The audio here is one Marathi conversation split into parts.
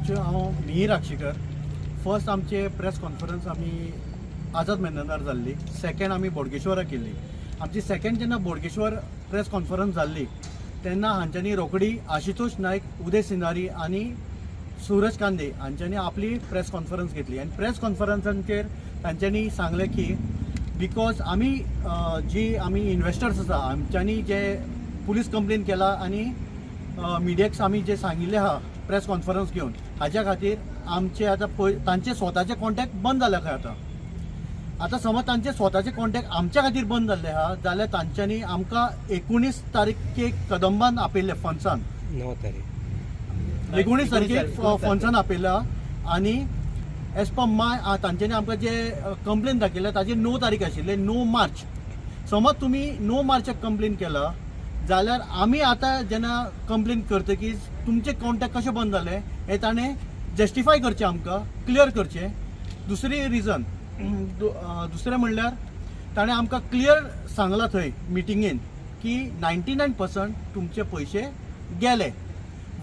एक्चुअली हांव मिहीर राक्षीकर. फर्स्ट आमचे प्रेस कॉन्फरन्स आमी आझाद मैदानार जाल्ली. सेकंड आमी बोडगेश्वरा केल्ली. आमची सेकंड जेन्ना बोडगेश्वर प्रेस कॉन्फरन्स जाल्ली तेन्ना हांच्यांनी रोखडी आशुतोष नायक, उदय सिनारी आनी सूरज कांदे हांच्यांनी आपली प्रेस कॉन्फरन्स घेतली. आनी प्रेस कॉन्फरन्सांचेर तांच्यांनी सांगलें की बिकॉज आमी आमी इन्वेस्टर्स आसा आमच्यांनी जे पुलीस कंप्लेन केला आनी मिडियाक आमी जे सांगिल्लें आहा प्रेस कॉन्फरन्स घेवन हाज्या खातीर आमचे आतां तांचे स्वताचे कॉन्टॅक्ट बंद जाल्या खंय आतां समज तांचे स्वताचे कॉन्टॅक्ट आमच्या खातीर बंद जाल्ले आहा जाल्यार तांच्यांनी आमकां 19 तारीखेक कदंबान आपयल्ले फन्सान 19 तारखेक फन्सान आपयला. आनी एज पर माय तांच्यांनी आमकां जे कंप्लेन दाखयल्या ताजेर 9 तारीख आशिल्ले 9 मार्च. समज तुमी 9 मार्चाक कंप्लेन केला जाल्यार आमी आतां जेन्ना कंप्लेन करतकीच तुमचे कॉन्टॅक्ट कशे बंद जाले हे ताणें जस्टिफाय करचें, आमकां क्लियर करचें. दुसरी रिजन दुसरें म्हणल्यार ताणें आमकां क्लियर सांगलां थंय मिटिंगेन की 99% तुमचे पयशे गेले,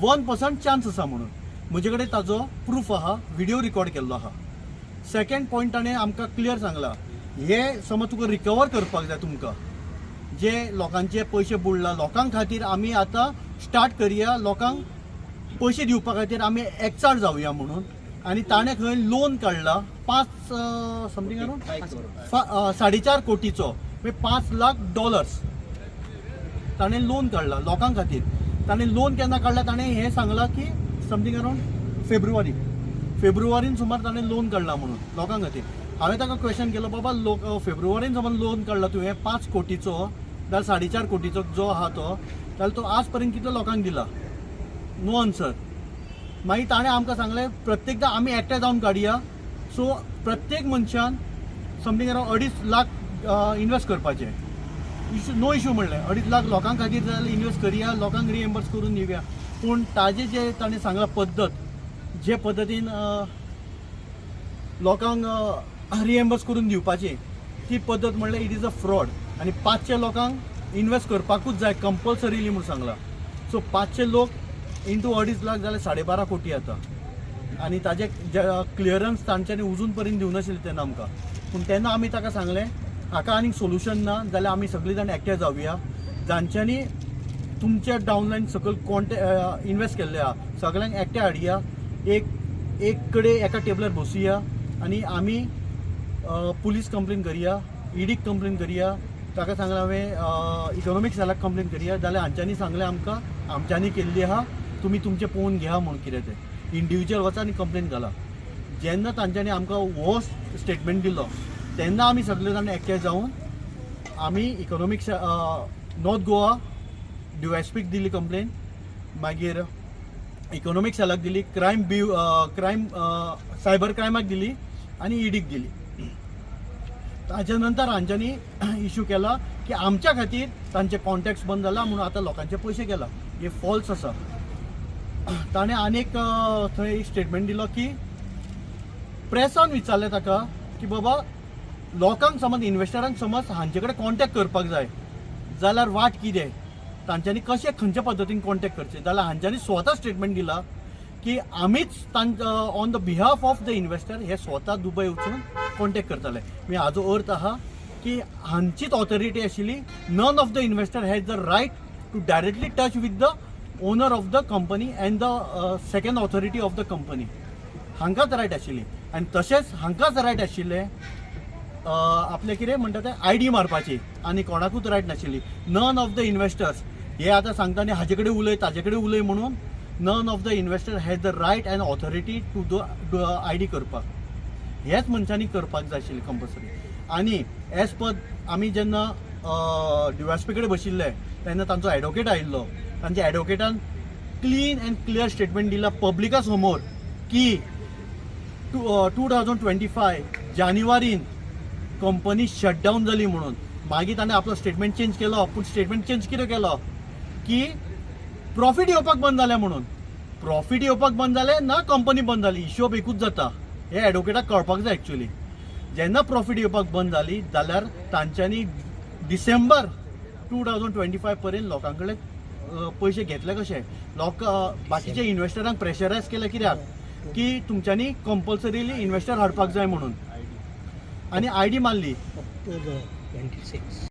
1% चान्स आसा म्हणून. म्हजे कडेन ताजो प्रूफ आहा, व्हिडिओ रिकॉर्ड केल्लो आहा. सेकंड पॉयंट ताणें आमकां क्लियर सांगला हे समज तुका रिकवर करपाक जाय तुमकां जे लोकांचे पयशे बुडला लोकां खातीर आमी आतां स्टार्ट करया, लोकांक पयशे दिवपा खातीर आमी एकचार जावया म्हणून. आनी ताणें खंय लोन काडला 5 समथींग अराउंड 4.5 कोटीचो, $5 लाख ताणें लोन काडला लोकां खातीर. ताणें लोन केन्ना काडला ताणें हें सांगलां की समथींग अराउंड फेब्रुवारीन सुमार ताणें लोन काडला म्हणून लोकां खातीर. हांवें ताका क्वेश्चन केलो बाबा फेब्रुवारीन समज लोन काडला तुवें 5 कोटीचो जाल्यार 4.5 कोटीचो जो आहा तो जाल्यार तो आज पर्यंत कितलो लोकांक दिला? No answer. मागीर ताणें आमकां सांगलें प्रत्येकदां आमी एकठांय जावन काडया. सो प्रत्येक मनशान समथींग अराउंड 2.5 लाख इन्वेस्ट करपाचें. नो इश्यू म्हणलें 2.5 लाख लोकां खातीर जाल्यार इन्वेस्ट करया, लोकांक रिएम्बर्स करून दिवया. पूण ताजें जे ताणें सांगला पद्दत जे पद्दतीन लोकांक रिएम्बर्स करून दिवपाची ती पद्दत म्हणल्यार इट इज अ फ्रॉड. आनी 500 लोकांक इन्वेस्ट करपाकूच जाय कंपल्सरिली म्हणून सांगला. सो 500 लोक इंटू 2.5 लाख जाल्यार 12.5 कोटी जाता. आनी ताजे क्लियरन्स तांच्यांनी उजून पर्यंत दिवनाशिल्लें तेन्ना आमकां. पूण तेन्ना आमी ताका सांगलें हाका आनीक सोल्युशन ना जाल्यार आमी सगळीं जाण एकठांय जावया. जांच्यांनी तुमच्या डावनलायन सकयल इन्वेस्ट केल्ले आहा सगळ्यांक एकठांय हाडया, एक कडेन एका टेबलार बसुया आनी आमी पुलीस कंप्लेन करया, ईडीक कंप्लेन करया. ताका सांगलें हांवें इकॉनॉमिक सेलाक कंप्लेन करया जाल्यार हांच्यांनी सांगलें आमकां आमच्यांनी केल्ली आहा, तुमी तुमचें पळोवन घ्या म्हणून कितें तें इंडिविज्युअल वचा आनी कंप्लेन घाला. जेन्ना तांच्यांनी आमकां हो स्टेटमेंट दिलो तेन्ना आमी सगळे जाण एकठांय जावन आमी इकॉनॉमिक नॉर्थ गोवा DYSPक दिली कंप्लेन, मागीर इकॉनॉमिक सेलाक दिली, क्रायम सायबर क्रायमाक दिली आनी ईडीक दिली. ताच्या नंतर हांच्यांनी इश्यू केला की आमच्या खातीर तांचे कॉन्टॅक्ट्स बंद जाला म्हणून आतां लोकांचे पयशे गेला. हे फॉल्स आसा. ताणें आनीक थंय स्टेटमेंट दिलो की प्रेसान विचारलें ताका की बाबा लोकांक समज इन्वेस्टरांक समज हांचे कडेन कॉन्टॅक्ट करपाक जाय जाल्यार वाट कितें, तांच्यांनी कशें खंयच्या पद्दतीन कॉन्टॅक्ट करचें. जाल्यार हांच्यांनी स्वता स्टेटमेंट दिला की आमीच on the behalf of the investor हे स्वता दुबय वचून कॉन्टॅक्ट करताले. म्हणजे हाजो अर्थ आहा की हांचीच ऑथॉरिटी आशिल्ली. None of the investor has the right to directly touch with the owner of the company and the second authority of the company. हांकांच रायट आशिल्ली. आनी तशेंच हांकांच रायट आशिल्लें आपलें कितें म्हणटा तें ID मारपाची आनी कोणाकूच रायट नाशिल्ली. नन ऑफ द इन्वेस्टर्स हे आतां सांगता न्ही हाजे कडेन उलय ताजे कडेन उलय म्हणून. None of the investor has the right and authority to the ID करपाक. हेच मनशांनी करपाक जाय आशिल्लें कंपल्सरी. आनी एज पर आमी जेन्ना DYSP कडेन बशिल्ले तेन्ना तांचो एडवोकेट आयिल्लो. तांच्या एडवोकेटान क्लीन अँड क्लियर स्टेटमेंट दिला पब्लिका समोर की 2025 जानेवारीन कंपनी शटडावन जाली म्हणून. मागीर ताणें आपलो स्टेटमेंट चेंज केलो. पूण स्टेटमेंट चेंज कितें केलो की प्रॉफीट येवपाक बंद जालें म्हणून. प्रॉफीट येवपाक बंद जालें ना कंपनी बंद जाली, हिशोब एकूच जाता. हे एडवोकेटाक कळपाक जाय एक्चुअली. जेन्ना प्रॉफीट येवपाक बंद जाली जाल्यार तांच्यांनी डिसेंबर 2025 पर्यंत लोकां कडेन पयशे घेतले कशे. बाकीचे इन्वेस्टरांक प्रेशरायज केले कित्याक की तुमच्यांनी कंपल्सरिली इन्व्हेस्टर हाडपाक जाय म्हणून, आणि आयडी मारली. October 26.